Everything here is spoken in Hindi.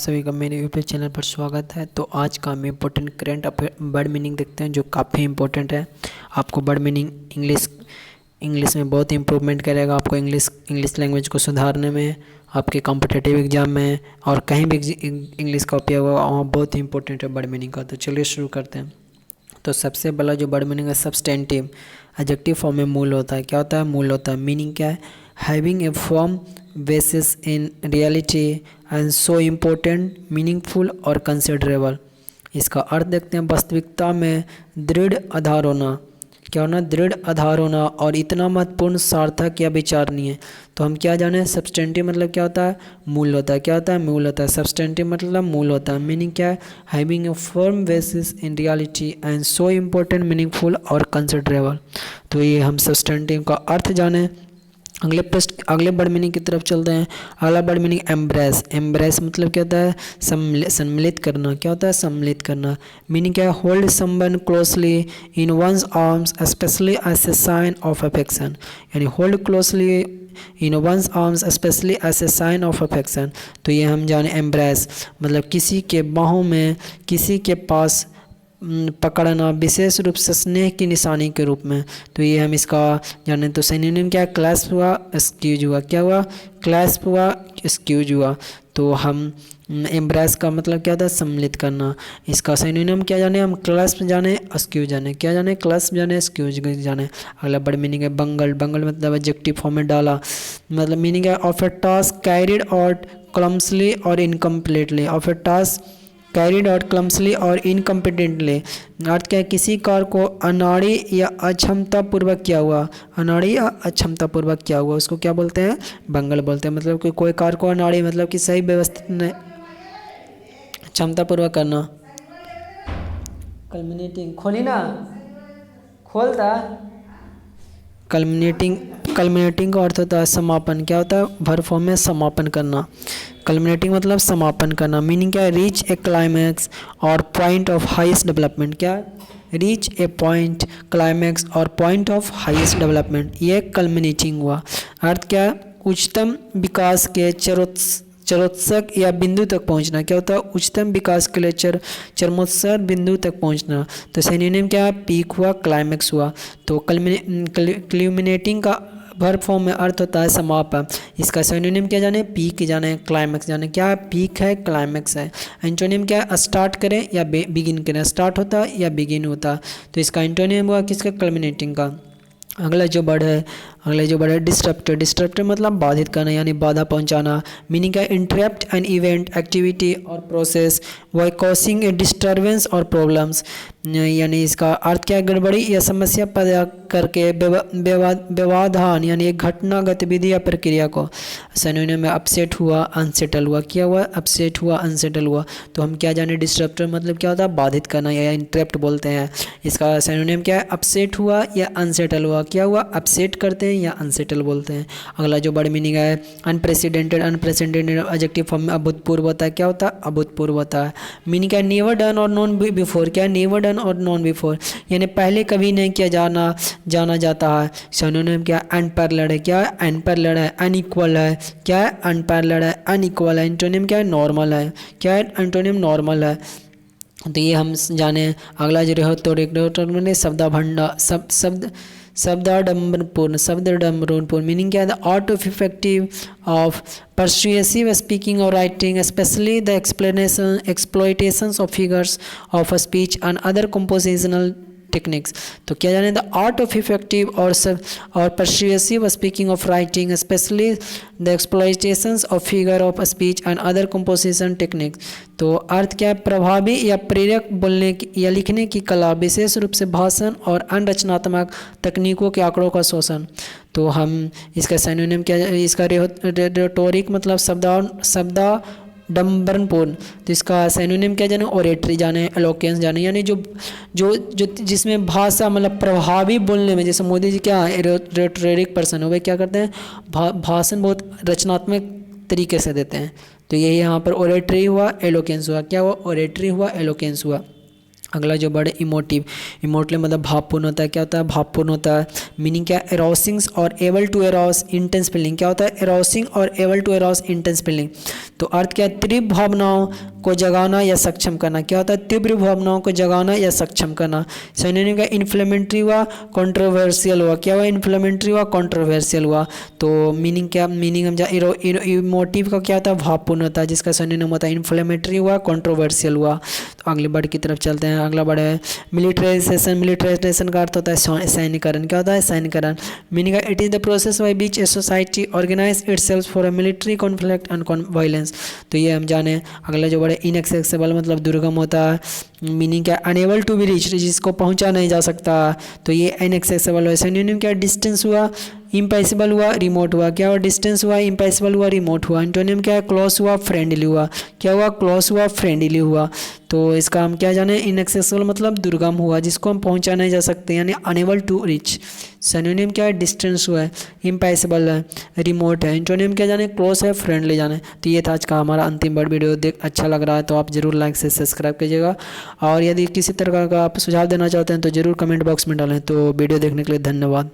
सभी का मेरे यूट्यूब चैनल पर स्वागत है। तो आज का हम इम्पोर्टेंट करंट वर्ड मीनिंग देखते हैं जो काफ़ी इम्पोर्टेंट है। आपको वर्ड मीनिंग इंग्लिश में बहुत इम्प्रूवमेंट करेगा, आपको इंग्लिश लैंग्वेज को सुधारने में, आपके कॉम्पिटिटिव एग्जाम में और कहीं भी इंग्लिश का उपयोग होगा वहाँ बहुत ही इंपॉर्टेंट है वर्ड मीनिंग का। तो चलिए शुरू करते हैं। तो सबसे पहला जो वर्ड मीनिंग है सब्सटेंटिव, एडजेक्टिव फॉर्म में मूल होता है। क्या होता है? मूल होता है। मीनिंग क्या है? Having a form basis in reality and so important, meaningful और कंसिडरेबल। इसका अर्थ देखते हैं। वास्तविकता में दृढ़ आधार होना। क्या होना? दृढ़ आधार होना और इतना महत्वपूर्ण, सार्थक या विचारणीय। तो हम क्या जाने? सब्सटेंटिव मतलब क्या होता है? मूल होता है। क्या होता है? मूल होता है। सब्सटेंटिव मतलब मूल होता है। मीनिंग क्या है? Having a firm basis in reality and so important, meaningful और कंसिडरेबल। तो ये हम सब्सटेंटिव का अर्थ जाने। अगले वर्ड मीनिंग की तरफ चलते हैं। अगला वर्ड मीनिंग एम्ब्रेस। एम्ब्रेस मतलब क्या होता है? सम्मिलित करना। क्या होता है? सम्मिलित करना। मीनिंग क्या है? Hold someone closely in one's arms especially as a sign of affection. यानी hold closely in one's arms especially as a sign of affection. तो ये हम जाने एम्ब्रेस मतलब किसी के बाहों में, किसी के पास पकड़ना, विशेष रूप से स्नेह की निशानी के रूप में। तो ये हम इसका जाने। तो सिनोनिम क्या है? क्लैस्प हुआ, एक्सक्यूज हुआ। क्या हुआ? क्लैस्प हुआ, एक्सक्यूज हुआ। तो हम एम्ब्रेस का मतलब क्या होता है? सम्मिलित करना। इसका सिनोनिम क्या जाने? हम क्लैस्प जाने, एक्सक्यूज जाने। क्या जाने? क्लैस्प जाने, एक्सक्यूज जाने। अगला वर्ड मीनिंग है बंगल। बंगल मतलब एडजेक्टिव फॉर्म में डाला। मतलब मीनिंग है of a task carried out clumsily और incompletely. Of a task carried out clumsily और इनकम्पिटेंटली। अर्थ क्या है? किसी कार्य को अनाड़ी या अक्षमतापूर्वक किया हुआ। अनाड़ी या अक्षमतापूर्वक किया हुआ उसको क्या बोलते हैं? बंगल बोलते हैं। मतलब कि कोई कार्य को अनाड़ी मतलब कि सही व्यवस्थित नहीं, क्षमतापूर्वक करना। कल्मिनेटिंग खोली ना, खोलता। कल्मिनेटिंग का अर्थ होता है समापन। क्या होता है? वर्ब फॉर्म में समापन करना। कल्मिनेटिंग मतलब समापन करना। मीनिंग क्या है? रीच ए क्लाइमैक्स और पॉइंट ऑफ हाईएस्ट डेवलपमेंट। क्या? रीच ए पॉइंट, क्लाइमैक्स और पॉइंट ऑफ हाईएस्ट डेवलपमेंट, ये कल्मिनेटिंग हुआ। अर्थ क्या? उच्चतम विकास के चरोत्सक या बिंदु तक पहुंचना। क्या होता है? उच्चतम विकास के लिए चरमोत्सर्ग बिंदु तक पहुंचना। तो सिनोनिम क्या? पीक हुआ, क्लाइमैक्स हुआ। तो क्ल्यूमिनेटिंग का वर्ब फॉर्म में अर्थ होता है समापन। इसका सिनोनिम क्या जाने? पीक जाने, क्लाइमैक्स जाने। क्या है? पीक है, क्लाइमैक्स है। एंटोनिम क्या है? स्टार्ट करें या बिगिन करें। स्टार्ट होता है या बिगिन होता है। तो इसका एंटोनिम हुआ किसका? क्ल्यूमिनेटिंग का। अगला जो वर्ड है डिस्टर्प्टर। डिस्टर्प्टर मतलब बाधित करना यानी बाधा पहुंचाना। मीनिंग है इंटरप्ट एन इवेंट, एक्टिविटी और process by causing a disturbance और प्रॉब्लम्स। यानी इसका अर्थ क्या है? गड़बड़ी या समस्या पैदा करके व्यवधान यानी एक घटना, गतिविधि या प्रक्रिया को। सिनोनिम में अपसेट हुआ, अनसेटल हुआ। क्या हुआ? अपसेट हुआ, अनसेटल हुआ। तो हम क्या जाने? डिस्टर्प्टर मतलब क्या होता है? बाधित करना या इंटरप्ट बोलते हैं। इसका सिनोनिम क्या है? अपसेट हुआ या अनसेटल हुआ। क्या हुआ? अपसेट करते हैं या अनसेटल बोलते हैं। अगला जो वर्ड मीनिंग है अनप्रेसिडेंटेड। अनप्रेसिडेंटेड एडजेक्टिव फॉर्म में अभूतपूर्व होता है। क्या होता है? अभूतपूर्व होता है। मीनिंग क्या? नेवर डन और नॉन बिफोर। क्या? नेवर डन और नॉन बिफोर यानी पहले कभी नहीं किया जाना जाता है। सिनोनिम क्या? अनपैरेलल है। क्या है? अनपैरेलल है, अनइक्वल है। क्या है? अनपैरेलल है, अनइक्वल है। एंटोनिम क्या है? नॉर्मल है। क्या है? एंटोनिम नॉर्मल है। तो ये हम जाने। अगला जो रेटोरिक शब्दा भंडार, शब्दाडंबरपूर्ण। मीनिंग क्या है? The art of effective of persuasive speaking or writing, especially the exploitations of figures of speech and other compositional techniques. तो क्या जाने? द आर्ट ऑफ इफेक्टिव और persuasive speaking of writing, especially the exploitations of figure of speech and other composition techniques. तो अर्थ क्या है? प्रभावी या प्रेरक बोलने या लिखने की कला, विशेष रूप से भाषण और अन्य रचनात्मक तकनीकों के आंकड़ों का शोषण। तो हम इसका सिनोनिम क्या? इसका रेटोरिक मतलब डंबरपूर्ण। तो इसका सिनोनिम क्या जाने? ओरेटरी जाने, एलोक्वेंस जाने। यानी जो जिसमें भाषा मतलब प्रभावी बोलने में, जैसे मोदी जी क्या है? रेटोरिक पर्सन हो गए। क्या करते हैं? भाषण बहुत रचनात्मक तरीके से देते हैं। तो यही यहाँ पर ओरेटरी हुआ, एलोक्वेंस हुआ। क्या हुआ? ओरेटरी हुआ, एलोक्वेंस हुआ। अगला जो वर्ड है इमोटिव, इमोटिव मतलब भावपूर्ण होता है। क्या होता है? भावपूर्ण होता है। मीनिंग क्या है? एरोसिंग्स और able to arouse intense feeling. क्या होता है? एरोसिंग और able to arouse intense feeling. तो अर्थ क्या है? तीव्र भावनाओं को जगाना या सक्षम करना। क्या होता है? तीव्र भावनाओं को जगाना या सक्षम करना। सिनोनिम का इन्फ्लेमेटरी हुआ, कंट्रोवर्शियल हुआ। क्या हुआ? इन्फ्लेमेटरी हुआ, कंट्रोवर्शियल हुआ। तो मीनिंग क्या? मीनिंग हम इमोटिव का क्या होता है? भावपूर्ण होता है, जिसका सिनोनिम होता है इन्फ्लेमेटरी हुआ, कंट्रोवर्शियल हुआ। तो अगले वर्ड की तरफ चलते हैं। अगला वर्ड है मिलिट्राइजेशन। मिलिट्राइजेशन का अर्थ होता है सैन्यकरण। क्या होता है? सैन्यकरण। मीनिंग है it is the process by which a society organize itself for a military conflict and violence. तो ये हम जाने। अगला जो वर्ड है इनएक्सेसिबल मतलब दुर्गम होता है। मीनिंग क्या? अनेबल टू बी रीच, जिसको पहुंचा नहीं जा सकता। तो ये इनएक्सेसिबल है। सिनोनिम क्या? डिस्टेंस हुआ, इम्पॉसिबल हुआ, रिमोट हुआ। क्या हुआ? डिस्टेंस हुआ, इम्पॉसिबल हुआ, रिमोट हुआ। एंटोनिम क्या है? क्लोज हुआ, फ्रेंडली हुआ। क्या हुआ? क्लोज हुआ, फ्रेंडली हुआ। तो इसका हम क्या जाने? इनएक्सेसिबल मतलब दुर्गम हुआ, जिसको हम पहुंचा नहीं जा सकते, यानी अनेबल टू रीच। सिनोनिम क्या है? डिस्टेंस हुआ है, इम्पॉसिबल है, रिमोट है। एंटोनिम क्या जाने? क्लोज है, फ्रेंडली जाने। तो ये था आज का हमारा अंतिम वर्ड। वीडियो देख अच्छा लग रहा है तो आप जरूर लाइक से सब्सक्राइब कीजिएगा, और यदि किसी तरह का आप सुझाव देना चाहते हैं तो जरूर कमेंट बॉक्स में डालें। तो वीडियो देखने के लिए धन्यवाद।